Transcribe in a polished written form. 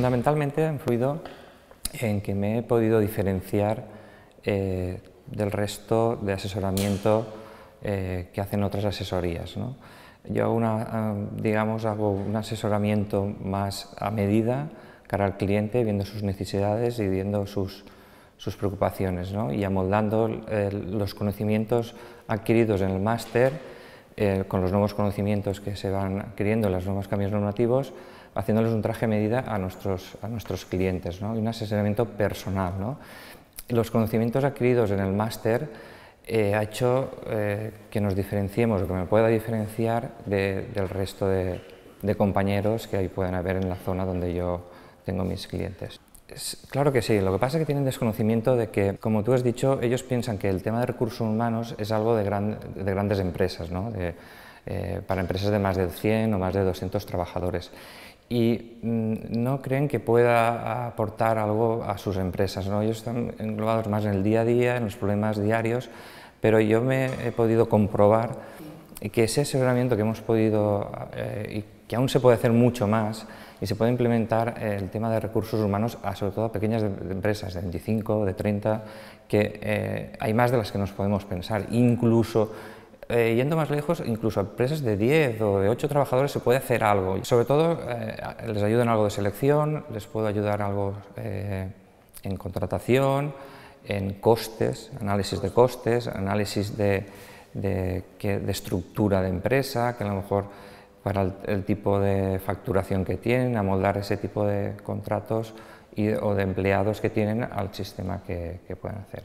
Fundamentalmente ha influido en que me he podido diferenciar del resto de asesoramiento que hacen otras asesorías, ¿no? Yo hago un asesoramiento más a medida cara al cliente, viendo sus necesidades y viendo sus preocupaciones, ¿no? Y amoldando los conocimientos adquiridos en el máster con los nuevos conocimientos que se van adquiriendo, los nuevos cambios normativos, haciéndoles un traje a medida a nuestros clientes, ¿no? Y un asesoramiento personal, ¿no? Los conocimientos adquiridos en el máster ha hecho que nos diferenciemos, o que me pueda diferenciar del resto de compañeros que ahí pueden haber en la zona donde yo tengo mis clientes. Claro que sí, lo que pasa es que tienen desconocimiento de que, como tú has dicho, ellos piensan que el tema de recursos humanos es algo de grandes empresas, ¿no? Para empresas de más de 100 o más de 200 trabajadores. Y no creen que pueda aportar algo a sus empresas, ¿no? Ellos están englobados más en el día a día, en los problemas diarios, pero yo me he podido comprobar que ese asesoramiento que hemos podido, y que aún se puede hacer mucho más, y se puede implementar el tema de recursos humanos sobre todo a pequeñas empresas de 25, de 30, que hay más de las que nos podemos pensar. Incluso, yendo más lejos, incluso a empresas de 10 o de 8 trabajadores se puede hacer algo. Sobre todo les ayuda en algo de selección, les puedo ayudar algo en contratación, en costes, análisis de costes, análisis de estructura de empresa, que a lo mejor para el tipo de facturación que tienen, amoldar ese tipo de contratos o de empleados que tienen al sistema que pueden hacer.